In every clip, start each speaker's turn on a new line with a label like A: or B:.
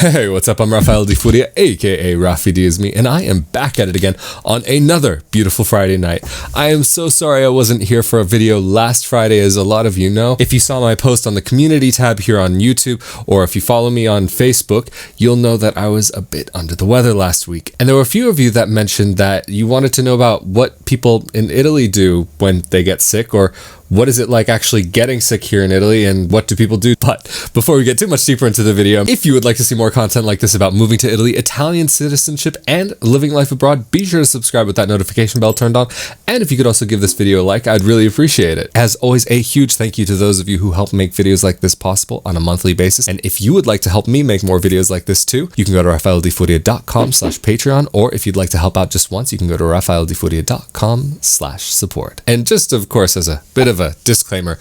A: Hey, what's up? I'm Rafael Di Furia, aka Rafi D is me, and I am back at it again on another beautiful Friday night. I am so sorry I wasn't here for a video last Friday, as a lot of you know. If you saw my post on the community tab here on YouTube, or if you follow me on Facebook, you'll know that I was a bit under the weather last week. And there were a few of you that mentioned that you wanted to know about what people in Italy do when they get sick, or what is it like actually getting sick here in Italy, and what do people do? But before we get too much deeper into the video, if you would like to see more content like this about moving to Italy, Italian citizenship, and living life abroad, be sure to subscribe with that notification bell turned on. And if you could also give this video a like, I'd really appreciate it. As always, a huge thank you to those of you who help make videos like this possible on a monthly basis. And if you would like to help me make more videos like this too, you can go to rafaeldifuria.com/Patreon, or if you'd like to help out just once, you can go to rafaeldifuria.com/support. And just, of course, as a bit of a disclaimer,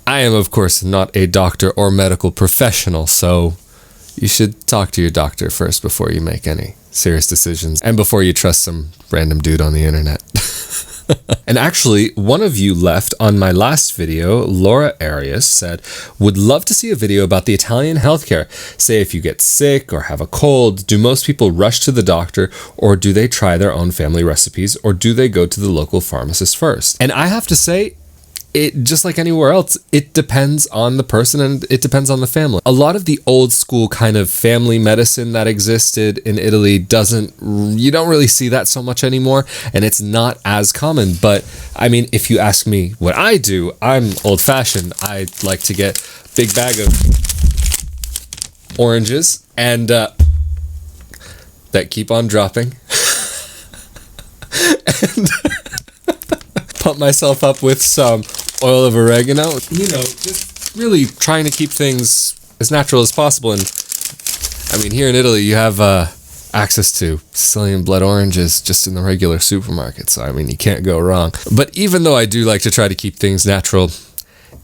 A: I am of course not a doctor or medical professional, so you should talk to your doctor first before you make any serious decisions and before you trust some random dude on the internet. And actually, one of you left on my last video, Laura Arias, said, would love to see a video about the Italian healthcare. Say if you get sick or have a cold, do most people rush to the doctor, or do they try their own family recipes, or do they go to the local pharmacist first? And I have to say, it just like anywhere else, it depends on the person and it depends on the family. A lot of the old school kind of family medicine that existed in Italy you don't really see that so much anymore, and it's not as common. But I mean, if you ask me what I do, I'm old fashioned. I like to get a big bag of oranges and that keep on dropping and pump myself up with some oil of oregano, just really trying to keep things as natural as possible. And I mean, here in Italy, you have access to Sicilian blood oranges just in the regular supermarket, so I mean, you can't go wrong. But even though I do like to try to keep things natural,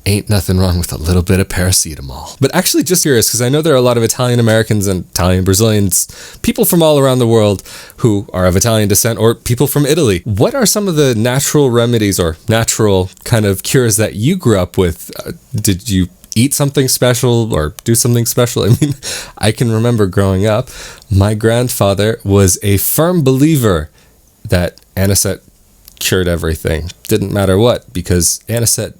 A: ain't nothing wrong with a little bit of paracetamol. But actually, just curious, because I know there are a lot of Italian Americans and Italian Brazilians, people from all around the world who are of Italian descent, or people from Italy. What are some of the natural remedies or natural kind of cures that you grew up with? Did you eat something special or do something special? I mean, I can remember growing up, my grandfather was a firm believer that anisette cured everything. Didn't matter what, because anisette,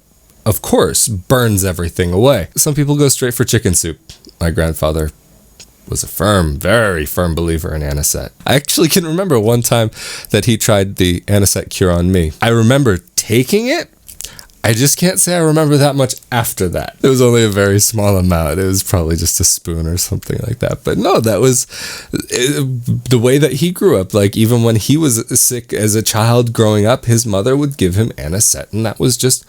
A: of course, burns everything away. Some people go straight for chicken soup. My grandfather was a very firm believer in anisette. I actually can remember one time that he tried the anisette cure on me. I remember taking it. I just can't say I remember that much after that. It was only a very small amount. It was probably just a spoon or something like that. But no, that was the way that he grew up. Like, even when he was sick as a child growing up, his mother would give him anisette, and that was just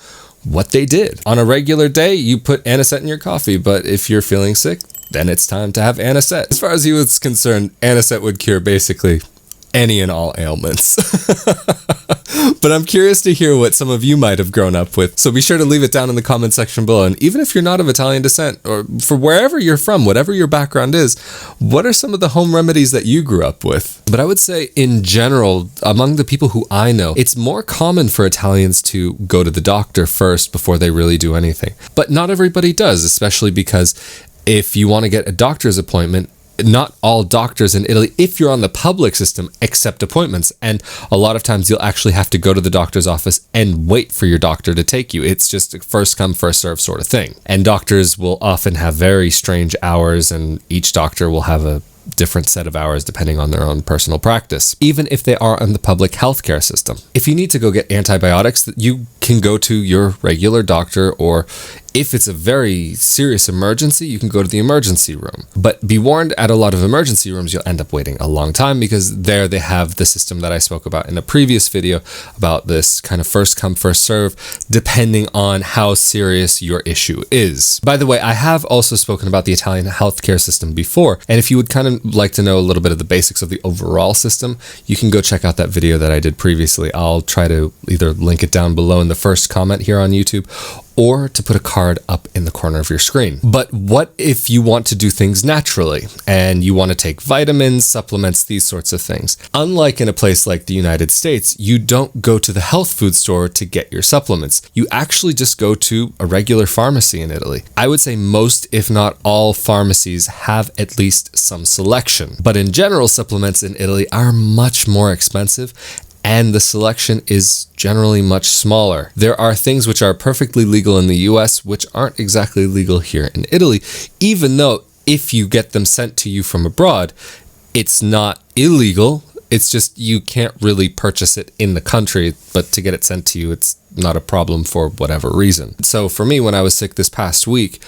A: what they did. On a regular day, you put anisette in your coffee, but if you're feeling sick, then it's time to have anisette. As far as he was concerned, anisette would cure basically any and all ailments. But I'm curious to hear what some of you might have grown up with, so be sure to leave it down in the comment section below. And even if you're not of Italian descent, or for wherever you're from, whatever your background is, what are some of the home remedies that you grew up with? But I would say, in general, among the people who I know, it's more common for Italians to go to the doctor first before they really do anything. But not everybody does, especially because if you want to get a doctor's appointment, not all doctors in Italy, if you're on the public system, accept appointments. And a lot of times you'll actually have to go to the doctor's office and wait for your doctor to take you. It's just a first come, first serve sort of thing. And doctors will often have very strange hours, and each doctor will have a different set of hours depending on their own personal practice, even if they are on the public healthcare system. If you need to go get antibiotics, you can go to your regular doctor, or if it's a very serious emergency, you can go to the emergency room. But be warned, at a lot of emergency rooms, you'll end up waiting a long time, because there they have the system that I spoke about in a previous video about this kind of first come, first serve, depending on how serious your issue is. By the way, I have also spoken about the Italian healthcare system before, and if you would kind of like to know a little bit of the basics of the overall system, you can go check out that video that I did previously. I'll try to either link it down below in the first comment here on YouTube, or to put a card up in the corner of your screen. But what if you want to do things naturally and you want to take vitamins, supplements, these sorts of things? Unlike in a place like the United States, you don't go to the health food store to get your supplements. You actually just go to a regular pharmacy in Italy. I would say most, if not all, pharmacies have at least some selection. But in general, supplements in Italy are much more expensive, and the selection is generally much smaller. There are things which are perfectly legal in the US which aren't exactly legal here in Italy, even though if you get them sent to you from abroad, it's not illegal. It's just you can't really purchase it in the country, but to get it sent to you, it's not a problem for whatever reason. So for me, when I was sick this past week,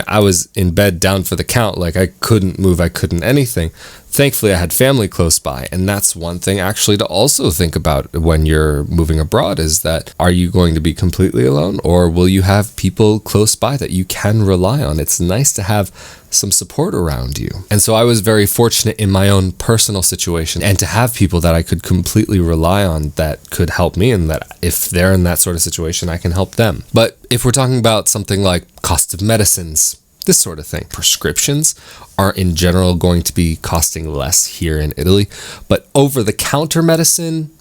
A: I was in bed down for the count, like I couldn't move, I couldn't anything. Thankfully, I had family close by, and that's one thing actually to also think about when you're moving abroad is that are you going to be completely alone, or will you have people close by that you can rely on? It's nice to have some support around you. And so I was very fortunate in my own personal situation and to have people that I could completely rely on that could help me, and that if they're in that sort of situation, I can help them. But if we're talking about something like cost of medicines, this sort of thing, prescriptions are in general going to be costing less here in Italy, but over-the-counter medicine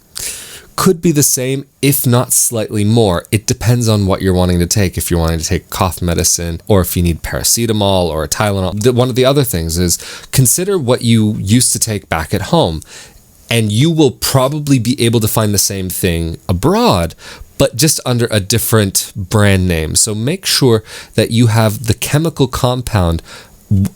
A: could be the same, if not slightly more. It depends on what you're wanting to take. If you're wanting to take cough medicine, or if you need paracetamol or a Tylenol. One of the other things is consider what you used to take back at home, and you will probably be able to find the same thing abroad, but just under a different brand name. So make sure that you have the chemical compound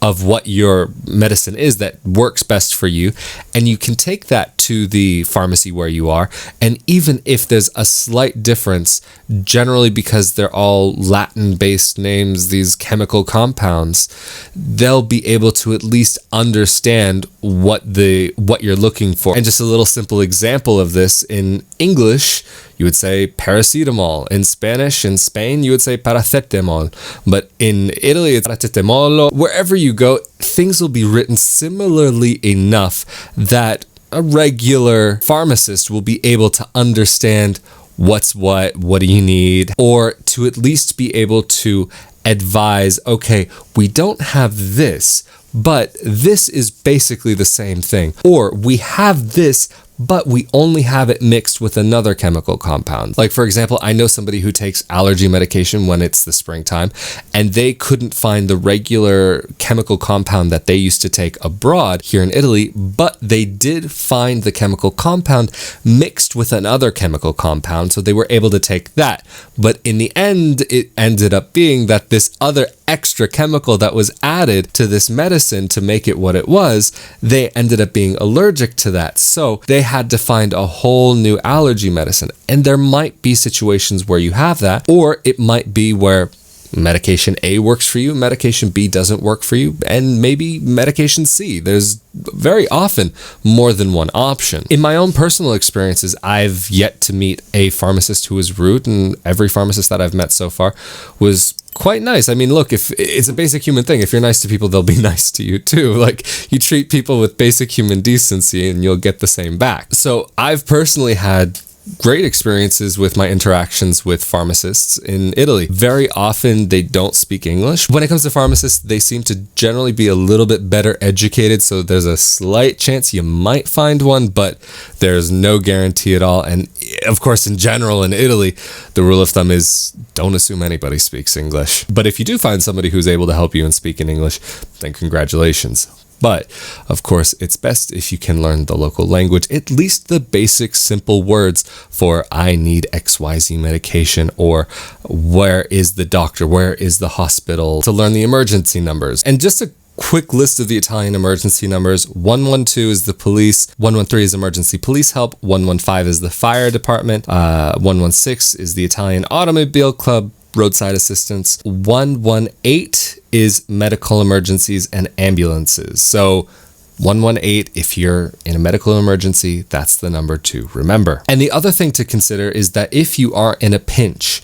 A: of what your medicine is that works best for you, and you can take that to the pharmacy where you are, and even if there's a slight difference, generally because they're all Latin-based names, these chemical compounds, they'll be able to at least understand what you're looking for. And just a little simple example of this, in English you would say paracetamol. In Spanish, in Spain, you would say paracetamol. But in Italy, it's paracetamolo. Wherever you go, things will be written similarly enough that a regular pharmacist will be able to understand what's what do you need, or to at least be able to advise, okay, we don't have this, but this is basically the same thing. Or we have this, but we only have it mixed with another chemical compound. Like, for example, I know somebody who takes allergy medication when it's the springtime, and they couldn't find the regular chemical compound that they used to take abroad here in Italy, but they did find the chemical compound mixed with another chemical compound, so they were able to take that. But in the end, it ended up being that this other extra chemical that was added to this medicine to make it what it was, they ended up being allergic to that. So they had to find a whole new allergy medicine. And there might be situations where you have that, or it might be where medication A works for you, medication B doesn't work for you, and maybe medication C. There's very often more than one option. In my own personal experiences, I've yet to meet a pharmacist who was rude, and every pharmacist that I've met so far was quite nice. I mean, look, if it's a basic human thing, if you're nice to people, they'll be nice to you too. Like, you treat people with basic human decency and you'll get the same back. So I've personally had great experiences with my interactions with pharmacists in Italy. Very often they don't speak English. When it comes to pharmacists, they seem to generally be a little bit better educated, so there's a slight chance you might find one, but there's no guarantee at all. And of course, in general in Italy, the rule of thumb is don't assume anybody speaks English. But if you do find somebody who's able to help you and speak in English, then congratulations. But, of course, it's best if you can learn the local language, at least the basic simple words for I need XYZ medication, or where is the doctor, where is the hospital, to learn the emergency numbers. And just a quick list of the Italian emergency numbers: 112 is the police, 113 is emergency police help, 115 is the fire department, 116 is the Italian Automobile Club, roadside assistance, 118 is medical emergencies and ambulances. So 118, if you're in a medical emergency, that's the number to remember. And the other thing to consider is that if you are in a pinch,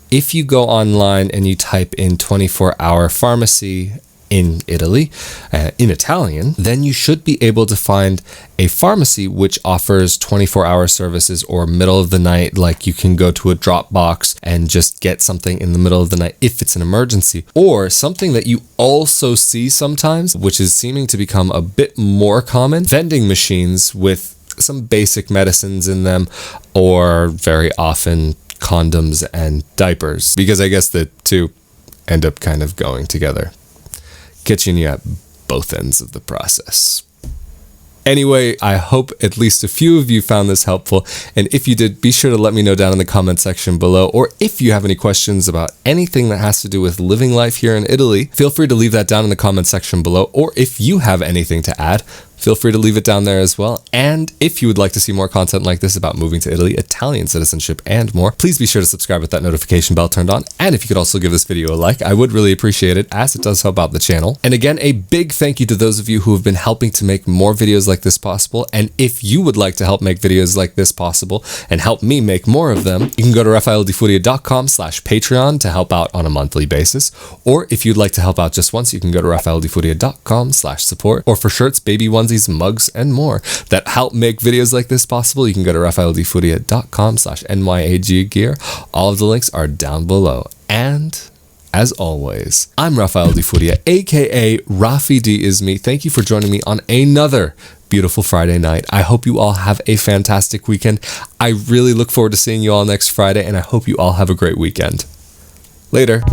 A: if you go online and you type in 24-hour pharmacy in Italy, in Italian, then you should be able to find a pharmacy which offers 24-hour services or middle of the night, like you can go to a drop box and just get something in the middle of the night if it's an emergency, or something that you also see sometimes, which is seeming to become a bit more common, vending machines with some basic medicines in them, or very often condoms and diapers, because I guess the two end up kind of going together, catching you at both ends of the process. Anyway, I hope at least a few of you found this helpful, and if you did, be sure to let me know down in the comment section below, or if you have any questions about anything that has to do with living life here in Italy, feel free to leave that down in the comment section below, or if you have anything to add, feel free to leave it down there as well. And if you would like to see more content like this about moving to Italy, Italian citizenship, and more, please be sure to subscribe with that notification bell turned on. And if you could also give this video a like, I would really appreciate it, as it does help out the channel. And again, a big thank you to those of you who have been helping to make more videos like this possible. And if you would like to help make videos like this possible and help me make more of them, you can go to rafaeldifuria.com/Patreon to help out on a monthly basis. Or if you'd like to help out just once, you can go to rafaeldifuria.com/support. Or for shirts, baby onesies, mugs, and more that help make videos like this possible, you can go to rafaeldifuria.com/NYAG gear. All of the links are down below. And as always, I'm Rafael Di Furia, aka Rafi D is me. Thank you for joining me on another beautiful Friday night. I hope you all have a fantastic weekend. I really look forward to seeing you all next Friday, and I hope you all have a great weekend. Later.